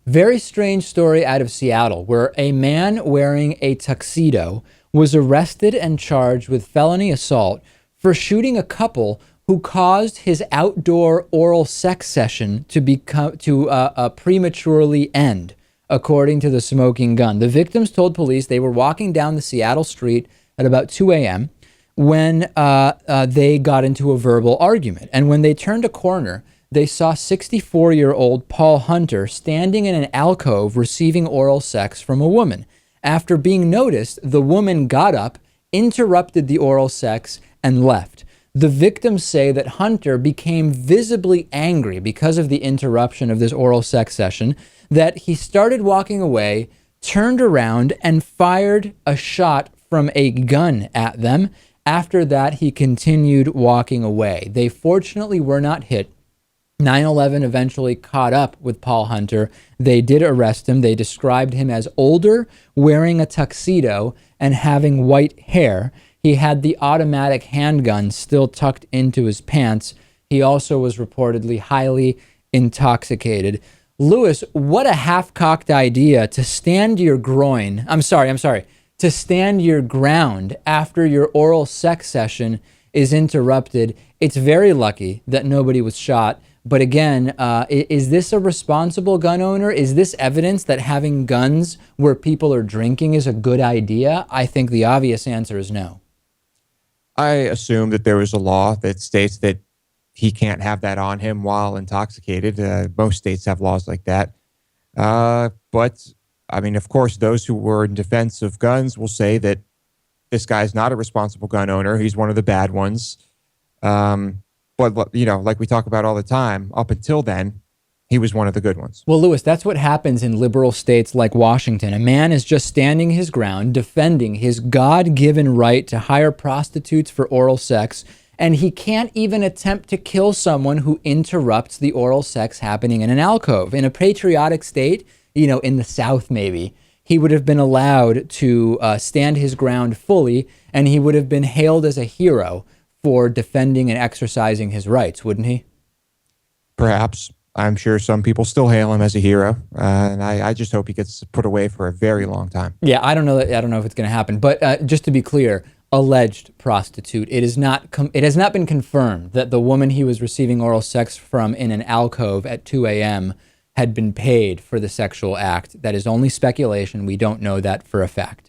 Very strange story out of Seattle where a man wearing a tuxedo was arrested and charged with felony assault for shooting a couple who caused his outdoor oral sex session to prematurely end, according to the smoking gun. The victims told police they were walking down the Seattle street at about 2 a.m. when they got into a verbal argument. And when they turned a corner, they saw 64-year-old Paul Hunter standing in an alcove receiving oral sex from a woman. After being noticed, the woman got up, interrupted the oral sex, and left. The victims say that Hunter became visibly angry because of the interruption of this oral sex session, that he started walking away, turned around, and fired a shot from a gun at them. After that, he continued walking away. They fortunately were not hit. 9/11 eventually caught up with Paul Hunter. They did arrest him. They described him as older, wearing a tuxedo, and having white hair. He had the automatic handgun still tucked into his pants. He also was reportedly highly intoxicated. Lewis, what a half-cocked idea to stand your groin. To stand your ground after your oral sex session is interrupted. It's very lucky that nobody was shot. But again, is this a responsible gun owner? Is this evidence that having guns where people are drinking is a good idea? I think the obvious answer is no. I assume that there is a law that states that he can't have that on him while intoxicated. Most states have laws like that. But, I mean, of course, those who were in defense of guns will say that this guy's not a responsible gun owner. He's one of the bad ones. But, you know, like we talk about all the time, up until then, he was one of the good ones. Well, Lewis, that's what happens in liberal states like Washington. A man is just standing his ground, defending his God-given right to hire prostitutes for oral sex, and he can't even attempt to kill someone who interrupts the oral sex happening in an alcove. In a patriotic state, you know, in the South maybe, he would have been allowed to stand his ground fully, and he would have been hailed as a hero for defending and exercising his rights, wouldn't he? Perhaps. I'm sure some people still hail him as a hero, and I just hope he gets put away for a very long time. Yeah, I don't know if it's going to happen. But just to be clear, alleged prostitute. It has not been confirmed that the woman he was receiving oral sex from in an alcove at 2 a.m. had been paid for the sexual act. That is only speculation. We don't know that for a fact.